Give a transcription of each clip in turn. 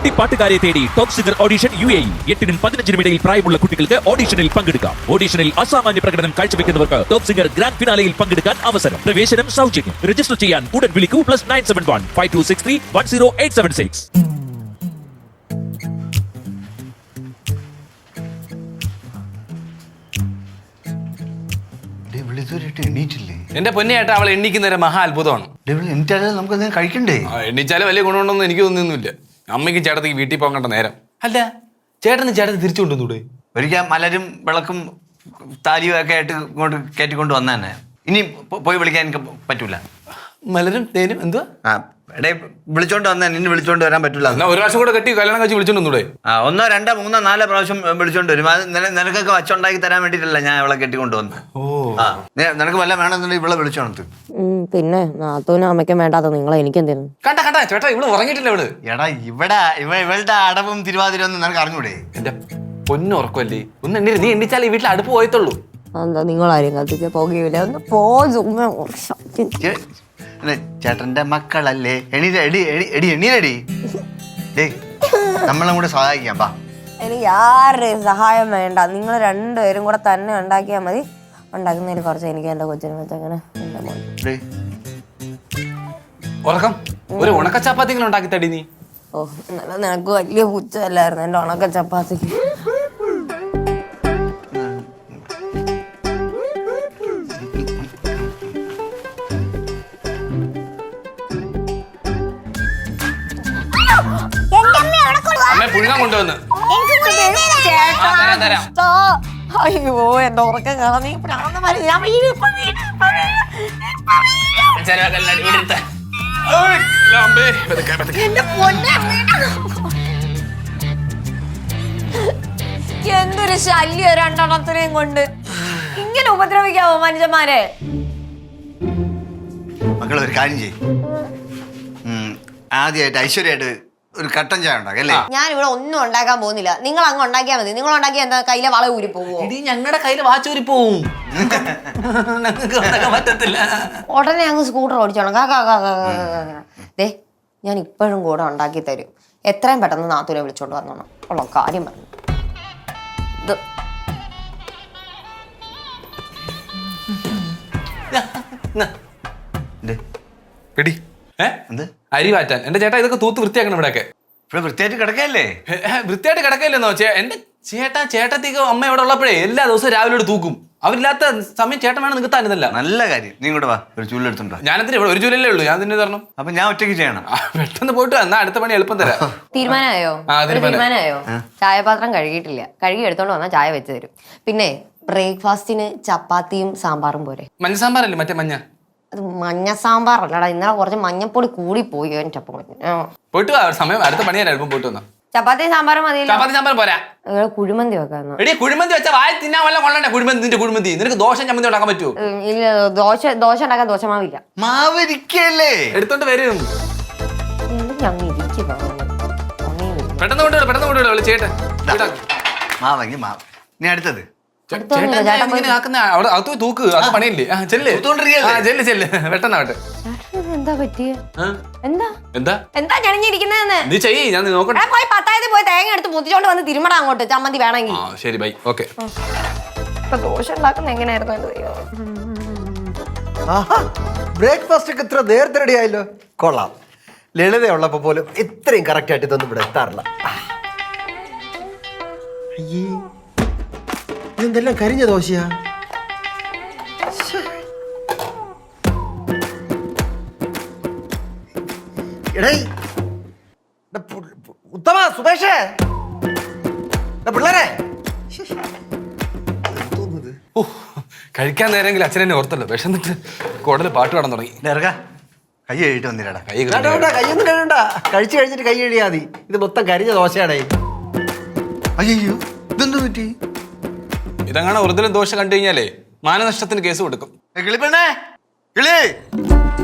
കുട്ടിപ്പാട്ടുകാരെ തേടി top singer audition UAE 8-നും 15-നും ഇടയിൽ പ്രായമുള്ള കുട്ടികൾക്ക് ഓഡിഷനിൽ പങ്കെടുക്കാം. ഓഡിഷനിൽ അസാമാന്യ പ്രകടനം കാഴ്ചവെക്കുന്നവർക്ക് ടോപ്പ് സിംഗർ ഗ്രാൻഡ് ഫിനാലയിൽ പങ്കെടുക്കാൻ അവസരം. പ്രവേശനം സൗജന്യം. രജിസ്റ്റർ ചെയ്യാൻ ഉടൻ വിളിക്കൂ +971 5263 10876. എന്റെ പൊന്നേട്ടാ അവൾ എണ്ണിക്കുന്നൊരു മഹാ അത്ഭുതമാണ്. നമുക്ക് കഴിക്കണ്ടേ? എണ്ണിച്ചാലും വലിയ ഗുണമുണ്ടെന്ന് എനിക്ക് തോന്നുന്നില്ല. അമ്മയ്ക്കും ചേട്ടത്തേക്ക് വീട്ടിൽ പോകാൻ കണ്ട നേരം. അല്ല ചേട്ടന് തിരിച്ചു കൊണ്ടുവന്നൂടെ? ഒരിക്കൽ മലരും വിളക്കും താലിയും ഒക്കെ ആയിട്ട് ഇങ്ങോട്ട് കയറ്റിക്കൊണ്ട് വന്നെ. ഇനി പോയി വിളിക്കാൻ എനിക്ക് പറ്റൂല. മലരും തേനും എന്തുവാ? എടേ വിളിച്ചോണ്ട് വന്നേ, നിന്നെ വിളിച്ചോണ്ട് വരാൻ പറ്റൂല. ഒരു പ്രാവശ്യം കൂടെ കെട്ടി കല്യാണം കഴിച്ച് വിളിച്ചോണ്ട് വന്നൂടെ? 1, 2, 3, 4 പ്രാവശ്യം വിളിച്ചോണ്ട് വരും. അത് നിനക്കൊക്കെ വച്ചുണ്ടാക്കി തരാൻ വേണ്ടിയിട്ടല്ല ഞാൻ ഇവളെ കെട്ടിക്കൊണ്ട് വന്നത്. നിനക്ക് വല്ല വേണമെന്നുണ്ടെങ്കിൽ ഇവളെ വിളിച്ചോണത്ത്. പിന്നെ നാത്തൂനും അമ്മയ്ക്കും വേണ്ടാത്ത നിങ്ങളെ എനിക്കെന്തിനു? കണ്ടാ ചേട്ടാ ഇവള് ഉറങ്ങിയിട്ടില്ല. എടാ ഇവളുടെ അടവും തിരുവാതിര ഒന്നും നിനക്ക് അറിഞ്ഞൂടെ? എന്റെ പൊന്നുറക്കല്ലേ, ഒന്ന് എണ്ണി. നീ എണ്ണിച്ചാൽ ഈ വീട്ടിൽ അടുപ്പ് പോയത്തുള്ളൂ. എന്താ നിങ്ങളാരും കത്തിച്ച് പോകില്ല? ഒന്ന് പോ. ചേട്ടന്റെ മക്കളല്ലേ? എണീരടി. നമ്മളും കൂടെ സഹായിക്കാം. എനിക്ക് ആരുടെയും സഹായം വേണ്ട. നിങ്ങൾ രണ്ടുപേരും കൂടെ തന്നെ ഉണ്ടാക്കിയാൽ മതി. ഉണ്ടാക്കുന്നതിൽ കുറച്ച് എനിക്ക് എന്റെ കൊച്ചിനെ വെച്ചങ്ങനെ ഉറക്കം ഒരു ഉണക്ക ചപ്പാത്തിങ്ങനെ ഉണ്ടാക്കി തടി നീ. ഓ എന്നാലും നിനക്ക് വലിയ പുച്ഛമല്ലായിരുന്നു എന്റെ ഉണക്ക ചപ്പാത്തിക്ക്. പുഴുങ്ങാൻ കൊണ്ടുവന്ന് അയ്യോ എന്റെ ഉറക്കം കാണാൻ നീ എന്തൊരു ശല്യം രണ്ടെണ്ണത്തിനെയും കൊണ്ട്. ഇങ്ങനെ ഉപദ്രവിക്കാവോ മനുഷ്യന്മാരെ? മക്കളെ ഒരു കാര്യം ചെയ്യും, ആദ്യമായിട്ട് ഐശ്വര്യമായിട്ട് ഒരു കട്ടൻ ചായ ഉണ്ടാക്കല്ലേ? ഞാൻ ഇവിടെ ഒന്നും ഉണ്ടാക്കാൻ പോകുന്നില്ല. നിങ്ങൾ അങ്ങ് ഉണ്ടാക്കിയാൽ മതി. നിങ്ങൾ ഉണ്ടാക്കിയ എന്താ കയ്യിലെ വള ഊരി പോവോ? ഞങ്ങളുടെ കയ്യില് വാച്ചൂരി പോവും. പറ്റത്തില്ല. ഉടനെ അങ്ങ് സ്കൂട്ടർ ഓടിച്ചോണം. ദേ ഞാൻ ഇപ്പോഴും കൂടെ ഉണ്ടാക്കി തരും. എത്രയും പെട്ടെന്ന് നാത്തൂരെ വിളിച്ചോണ്ട് വന്നോണം. ഉള്ള കാര്യം പറഞ്ഞു. അരി വാറ്റാൻ എന്റെ ചേട്ടാ ഇതൊക്കെ തൂത്ത് വൃത്തിയാക്കണം. ഇവിടെയൊക്കെ വൃത്തിയായിട്ട് കിടക്കല്ലേ? വൃത്തിയായിട്ട് കിടക്കല്ലെന്നോ? എന്റെ ചേട്ടത്തിക്ക് അമ്മ ഇവിടെ ഉള്ളപ്പോഴേ എല്ലാ ദിവസവും രാവിലെ തൂക്കും. അവരില്ലാത്ത സമയം ചേട്ടൻ വേണം നിങ്ങൾക്ക് തരുന്നില്ല. നല്ല കാര്യം. നീ ഇങ്ങോട്ട് വാ, ഒരു ചൂലെടുത്തുണ്ടോ? ഞാനെന്തിനാ ഇവിടെ ഒരു ചൂലല്ലേ ഉള്ളൂ, ഞാൻ തന്നെ തരണം. അപ്പൊ ഞാൻ ഒറ്റയ്ക്ക് ചെയ്യണം? പെട്ടെന്ന് പോയിട്ട് എന്നാ അടുത്ത പണി എളുപ്പം തരാം. തീരുമാനമായോ? ചായപാത്രം കഴുകിയിട്ടില്ല. കഴുകി എടുത്തോണ്ട് വന്നാൽ ചായ വെച്ച് തരും. പിന്നെ ബ്രേക്ക്ഫാസ്റ്റിന് ചപ്പാത്തിയും സാമ്പാറും പോരെ? മഞ്ഞ സാമ്പാറല്ലേ? മറ്റേ മഞ്ഞ. അത് മഞ്ഞ സാമ്പാറല്ലടാ. ഇന്നലെ കുറച്ച് മഞ്ഞപ്പൊടി കൂടി പോയി. പോയിട്ട് വാ, സമയം അടുത്ത പണി തരാം. എളുപ്പം പോയിട്ട് വന്നാ. ചപ്പാത്തി സാമ്പാറും മതി. ചപ്പാത്തി സാമ്പാർ പോരാ, കുഴിമന്തി വെക്കാം. എടി കുഴിമന്തി വെച്ചാൽ വായ തിന്നാൻ വല്ല കൊള്ളണ്ടേ? നിന്റെ കുഴിമന്തി നിനക്ക് ദോശ ചമ്മന്തി ഉണ്ടാക്കാൻ പറ്റുമോ? ഇല്ല, ദോശ ഉണ്ടാക്കാൻ ദോശമാവില്ല. മാവിരിക്കല്ലേ? എടുത്തോണ്ട് വരും. പെട്ടെന്ന് കൊണ്ടുവിടും ചേട്ടൻ. മാവെങ്കിൽ മാവ്. നീ അടുത്തത് തൂക്ക്. അത് പണിയില്ലേ? പെട്ടെന്നാവട്ടെ. എന്താ പറ്റിയ? എന്താ ഞണിഞ്ഞിരിക്കുന്നതെന്ന് നീ ചെയ്യ്, ഞാൻ നോക്കട്ടെ. പോയി 10,000 പോയി തേങ്ങ എടുത്ത് മുത്തിച്ചോണ്ട് വന്ന് തിരുമടാ അങ്ങോട്ട്. ചമ്മന്തി വേണമെങ്കിൽ. ശരി ബൈ. ഓക്കെ. ദോശ ഉണ്ടാക്കുന്ന എങ്ങനെയായിരുന്നു? ബ്രേക്ക്ഫാസ്റ്റ് ഒക്കെ ഇത്ര നേരത്തെ റെഡി ആയല്ലോ. കൊള്ളാം. ലളിതയുള്ളപ്പോ പോലും ഇത്രയും കറക്റ്റ് ആയിട്ട് ഇതൊന്നും ഇവിടെ എത്താറില്ല. അയ്യേ, ഇതെന്തെല്ലാം കരിഞ്ഞ ദോശയാ? ഉത്തമ, സുമേഷേ, പിള്ളേരെ, കഴിക്കാൻ നേരെങ്കിൽ അച്ഛനെന്നെ ഓർത്തല്ലോ. വിശന്നിട്ട് കുടല് പാട്ട് പാടാൻ തുടങ്ങി. കൈ കഴിയിട്ട് വന്നില്ലടാ. കൈയൊന്നും കഴിയണ്ട. കഴിച്ചു കഴിഞ്ഞിട്ട് കൈ കഴിയാ മതി. ഇത് മൊത്തം കരിഞ്ഞ ദോശയാണേ. അയ്യോ, ഇതെന്തു പറ്റി? ഇതങ്ങനെ ഒറിജിനൽ ദോശ കണ്ടു കഴിഞ്ഞാലേ മാനനഷ്ടത്തിന് കേസ് കൊടുക്കും.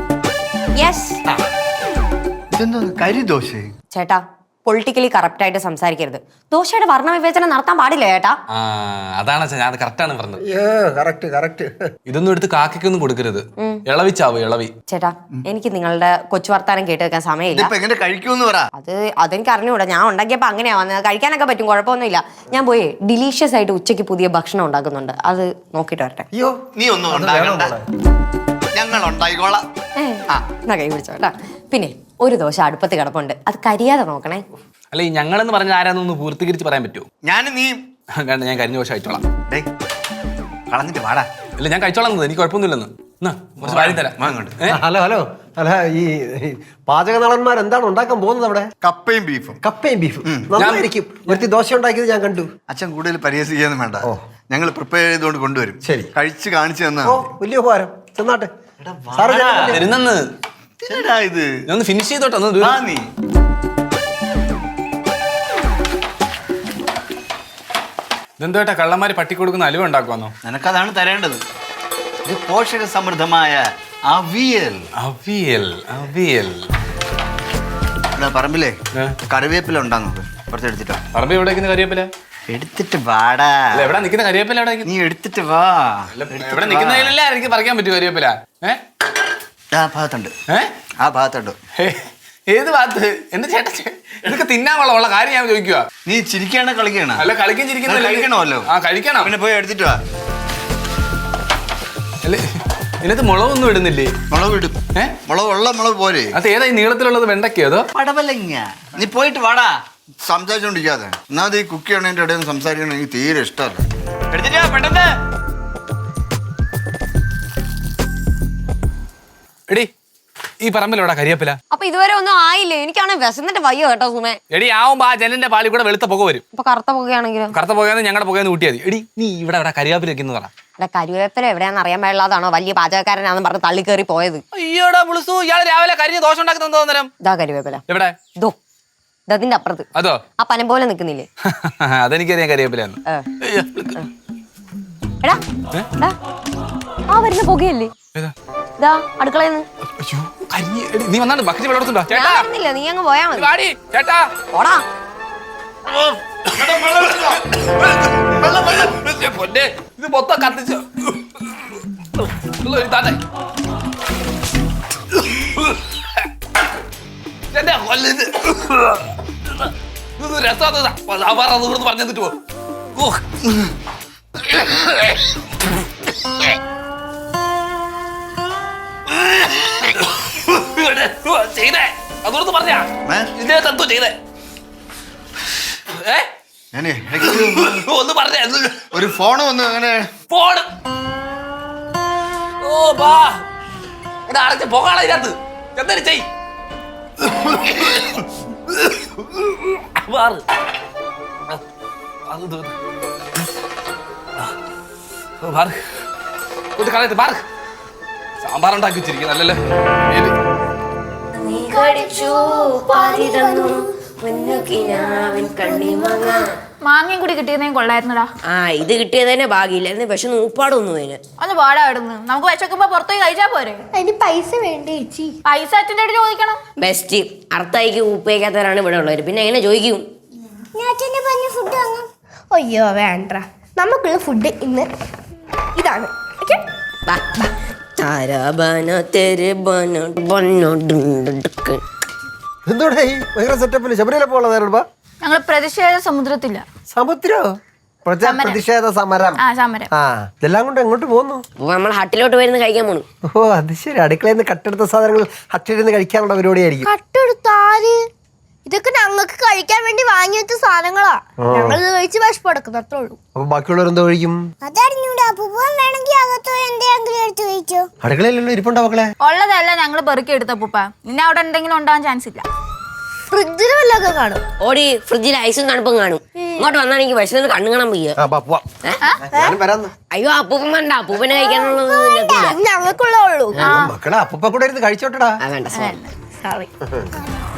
ഇതെന്തോ കരി ദോശ? ചേട്ടാ, പൊളിറ്റിക്കലി കറക്റ്റ് ആയിട്ട് സംസാരിക്കരുത്. ദോശയുടെ വർണ്ണവിവേചനം നടത്താൻ പാടില്ല ചേട്ടാ. അതാണ് ഞാൻ അത് കറക്റ്റാണ് പറഞ്ഞത്. കറക്റ്റ് ഇതൊന്നും എടുത്ത് കാക്കയ്ക്കൊന്നും കൊടുക്കരുത്. ഇളവിച്ചാവോ ഇളവി. ചേട്ടാ എനിക്ക് നിങ്ങളുടെ കൊച്ചു വർത്താനം കേട്ട് വെക്കാൻ സമയമില്ല. ഇതിപ്പോ എങ്ങനെ കഴിക്കൂന്ന് പറ. അതെനിക്ക് അറിഞ്ഞൂടാ. ഞാൻ ഉണ്ടാക്കിയപ്പോ അങ്ങനെയാ വന്നത്. കഴിക്കാനൊക്കെ പറ്റും, കുഴപ്പമൊന്നുമില്ല. ഞാൻ പോയി ഡിലീഷ്യസ് ആയിട്ട് ഉച്ചയ്ക്ക് പുതിയ ഭക്ഷണം ഉണ്ടാക്കുന്നുണ്ട്, അത് നോക്കിട്ട് വരട്ടെ. അയ്യോ നീ ഒന്നും ഉണ്ടാകണ്ട, ഞങ്ങൾ ഉണ്ടായിക്കോളാം. എന്നാ കൈ പിടിച്ചോ കേട്ടാ. പിന്നെ ഒരു ദോശ അടുപ്പത്ത് കിടപ്പുണ്ട്, അത് കരിയാതെ നോക്കണേ. അല്ല ഈ ഞങ്ങളെന്ന് പറഞ്ഞ ആരാന്നൊന്ന് പൂർത്തീകരിച്ച് പറയാൻ പറ്റുമോ? നീ വേണ്ട, ഞാൻ കരിഞ്ഞ ദോശ കഴിച്ചോളാം. ഡേയ്, കളഞ്ഞിട്ട് വാടാ. അല്ല ഞാൻ കഴിച്ചോളാം, എനിക്ക് കുഴപ്പമൊന്നുമില്ലെന്ന്. കുറച്ച് വാരി തരാം. ഹലോ അല്ല ഈ പാചക നടന്മാർ എന്താണ് ഉണ്ടാക്കാൻ പോകുന്നത് അവിടെ? കപ്പയും ബീഫും. കപ്പയും ബീഫും നന്നായിരിക്കും. ഒരു ദോശ ഉണ്ടാക്കിയത് ഞാൻ കണ്ടു. അച്ഛൻ കൂടുതൽ പരിഹസിക്കാനും വേണ്ട, ഞങ്ങൾ പ്രിപ്പയർ ചെയ്തുകൊണ്ട് കൊണ്ടുവരും. ശരി, കഴിച്ച് കാണിച്ചു തന്നാ വലിയ ഉപകാരം. ചെന്നാട്ടെ വരുന്നെന്ന്. ഇത് ഞാൻ ഫിനിഷ് ചെയ്തോട്ടെ. നീ ഇതെന്തോട്ടാ കള്ളന്മാര് പട്ടി കൊടുക്കുന്ന അലുവ ഉണ്ടാക്കുവാന്നോ? നിനക്കതാണ് തരേണ്ടത്. ഇത് പോഷക സമൃദ്ധമായ അവിയൽ. അവിയൽ അവിയൽ. പറമ്പിലേ കറിവേപ്പില ഉണ്ടാകുന്നത് കുറച്ച് എടുത്തിട്ടോ. പറമ്പ് എവിടെ കറിവേപ്പില? എടുത്തിട്ട് വാടാ. എവിടെ നിൽക്കുന്ന കറിവേപ്പില? എവിടെ നീ എടുത്തിട്ട് വാ. എവിടെ നിൽക്കുന്നതിലല്ലേ എനിക്ക് പറിക്കാൻ പറ്റൂ കറിവേപ്പില? ആ ഭാഗത്തുണ്ട്. ആ ഭാഗത്തുണ്ട്. ഏത് ഭാഗത്ത്? എന്റെ ചേട്ടാ ഇതൊക്കെ തിന്നാനുള്ള കാര്യം ഞാൻ ചോദിക്കുക. നീ ചിരിക്കാണ് കളിക്കണം? അല്ല കളിക്കും ചിരിക്കുന്നില്ല. കഴിക്കണമല്ലോ. ആ കഴിക്കണം. പിന്നെ പോയി എടുത്തിട്ട് വാ. അല്ലേ ഇതിനകത്ത് മുളകൊന്നും ഇടുന്നില്ലേ? മുളക് ഇടും. മുളക് പോരെ. അത് ഏതാ ഈ നീളത്തിലുള്ളത്? വെണ്ടയ്ക്കോ അതോ പടവലങ്ങ? നീ പോയിട്ട് വാടാ. സംസാരിച്ചോണ്ടിരിക്കാതെ. ഒന്നാമത് ഈ കുക്ക് ചെയ്യണതിന്റെ ഇടയിൽ സംസാരിക്കണം എനിക്ക് തീരെ ഇഷ്ടമല്ല. എടുത്തിട്ട് വാ പെട്ടെന്ന്. എടി ഈ പറമ്പിലെവിടെ കരിവേപ്പില? അപ്പൊ ഇതുവരെ ഒന്നും ആയില്ലേ? എനിക്കാണ് വിശന്നിട്ട് വയ്യോ കേട്ടോ സുമേ. എടി ആവുമ്പോ ആ ജനലിന്റെ പാലിൽ കൂടെ വെളുത്ത പുക വരും. അപ്പൊ കറുത്ത പുകയാണെങ്കിലും? കറുത്ത പുകയെന്ന് ഞങ്ങളുടെ പുകയെന്ന് കൂട്ടിയാൽ മതി. എടി നീ ഇവിടെ കരിവേപ്പില വെക്കുന്നു പറ. അല്ല കരുവേപ്പില എവിടെയാന്ന് അറിയാൻ പാടില്ലാതാണോ വലിയ പാചകക്കാരനാണെന്ന് പറഞ്ഞ് തള്ളി കയറി പോയത്? അയ്യോടാ പുളിസു, ഇയാൾ രാവിലെ കരിഞ്ഞ ദോശ ഉണ്ടാക്കുന്ന തോന്നരം. ഇതാ കരുവേപ്പില. എവിടെ? ഇതിന്റെ അപ്പുറത്ത്. അതോ? ആ പനം പോലെ നിക്കുന്നില്ലേ? അതെനിക്കറിയാം കരിവേപ്പിലാന്ന്. എടാ ആ വരുന്ന പുകയല്ലേ? ഇതാ അടുക്കളന്ന്. നീ വന്നാണ് ബക്കറ്റ് വെള്ളത്തുണ്ടോ? ചേട്ടാ നീ അങ്ങ് പോയാ മതി. ചേട്ടാ ഓടാ. ഇത് മൊത്തം കത്തിച്ചു. രസം പറഞ്ഞിട്ട് പോ. ചെയ്തേ അതോർത്ത് പറഞ്ഞാ ഇതേ തത്വം ചെയ്തേ. ഒന്ന് പറഞ്ഞ ഒരു ഫോണ് വന്നു. അങ്ങനെ ഫോണ് അടച്ച് പോകാള ഇതിനകത്ത് എന്തായാലും ചെയ്. കളയത്ത് പാർക്ക്. സാമ്പാർ ഉണ്ടാക്കി വെച്ചിരിക്കും നല്ലല്ലേ. മാങ്ങയും കൂടി കിട്ടിയതേ കൊള്ളായിരുന്നടാ. ഇത് കിട്ടിയതന്നെ ഭാഗ്യമില്ലായിരുന്നു. പക്ഷെ നൂപ്പാടൊന്നും അതിന്. ഒന്ന് പാടാടുന്നു. നമുക്ക് വിശക്കുമ്പോ പുറത്തുപോയി കഴിച്ചാ പോരെ? അതിന് പൈസ വേണ്ടേ ചേച്ചി? പൈസ അച്ഛൻ്റെ അടുത്ത് ചോദിക്കണം. ബെസ്റ്റ് അർത്ഥമായിക്ക് ഉപ്പയ്ക്കാത്തവരാണ് ഇവിടെ ഉള്ളവർ. പിന്നെ എങ്ങനെ ചോദിക്കും? ഫുഡ് വാങ്ങാം. അയ്യോ വേണ്ട, നമുക്കുള്ള ഫുഡ് ഇന്ന് ഇതാണ്. എന്തോടെ ഭയങ്കര സെറ്റപ്പില് ശബരിമല പോകാ? ഞങ്ങൾ പ്രതിഷേധ സമുദ്രത്തില്ല. സമുദ്രോ? പ്രതിഷേധ സമരം. സമരം. ഇതെല്ലാം കൊണ്ട് എങ്ങോട്ട് പോകുന്നു? നമ്മൾ ഹട്ടിലോട്ട് വരുന്ന കഴിക്കാൻ പോണു. ഓ അത് ശരി. അടുക്കളയിൽ നിന്ന് കട്ടെടുത്ത സാധനങ്ങൾ ഹട്ടിലിരുന്ന് കഴിക്കാനുള്ള പരിപാടിയായിരിക്കും. കട്ടെടുത്താല് ഇതൊക്കെ ഞങ്ങൾക്ക് കഴിക്കാൻ വേണ്ടി വാങ്ങി വെച്ച സാധനങ്ങളാ. ഞങ്ങൾ ഇത് കഴിച്ച് വിശപ്പടക്കും, അത്രേ ഉള്ളൂ. അപ്പൊ ബാക്കിയുള്ളവർ എന്തോ കഴിക്കും? അതറിഞ്ഞൂടാ. വേണമെങ്കിൽ അകത്തോ എന്തെങ്കിലും എടുത്ത് കഴിച്ചോ. അടുക്കളയിലല്ലോ ഇരിപ്പുണ്ടോ മക്കളെ? ഉള്ളതല്ല ഞങ്ങൾ പെറുക്കി എടുത്ത പൂപ്പ. നിന്നെ അവിടെ എന്തെങ്കിലും ഉണ്ടാവാൻ ചാൻസ് ഇല്ല. ഫ്രിഡ്ജിൽ വല്ലതൊക്കെ കാണും. ഓടി ഫ്രിഡ്ജിൽ ഐസും തണുപ്പും കാണും. ഇങ്ങോട്ട് വന്നാൽ എനിക്ക് വിശന്ന് കണ്ണു കാണാൻ വയ്യ. അയ്യോ അപ്പൂപ്പൻ വേണ്ട, അപ്പൂപ്പനെ കഴിക്കാനുള്ളത് ഞങ്ങൾക്കുള്ള ഉള്ളൂ. മക്കളെ അപ്പൂപ്പ കൂടെ ഇരുന്ന് കഴിച്ചോട്ടടാ. വേണ്ട സോറി.